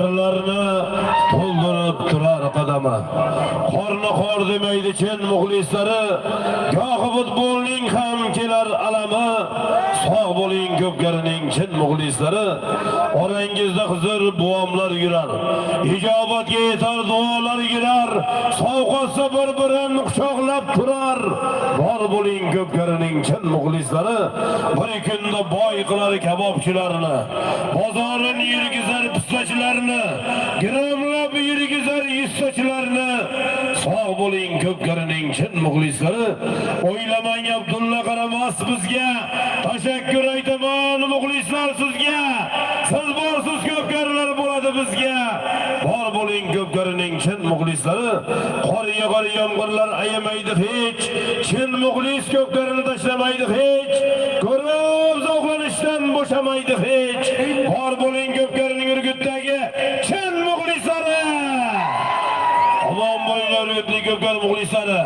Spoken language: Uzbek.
qirlarni to'ldirib turar qadama. Qorni qor demaydi chin muxlislari, gohi futbolning ham kelar alami. Sog' bo'ling ko'pkarining chin muxlislari, orangizda huzur buvomlar yurar, ijobatga yetar duolar yurar, sovg'asi bir-birin quchoqlab turar. Bor bo'ling ko'pkarining chin muxlislari, bir kunda boy qilar kabobchilarni, bozorin yurgizar pistachilarni, gramlab yurgizar yuztachilarni. Sog' bo'ling ko'pkarining chin muxlislari, o'ylamang Abdulla qaramas bizga, tashakkur aytaman muxlislar sizga. Siz borsiz ko'pkarilar bo'ladi bizga. Bor bo'ling ko'pkarining chin muxlislari, qor yog'ar yomg'irlar ayamaydi hech, chin muxlis ko'pkarini tashlamaydi hech, ko'rib zavqlanishdan bo'shamaydi hech. Bor bo'ling ko'pkarining Urgutdagi chin muxlislari. Omon bo'linglar Urgutlik ko'pkar muxlislari.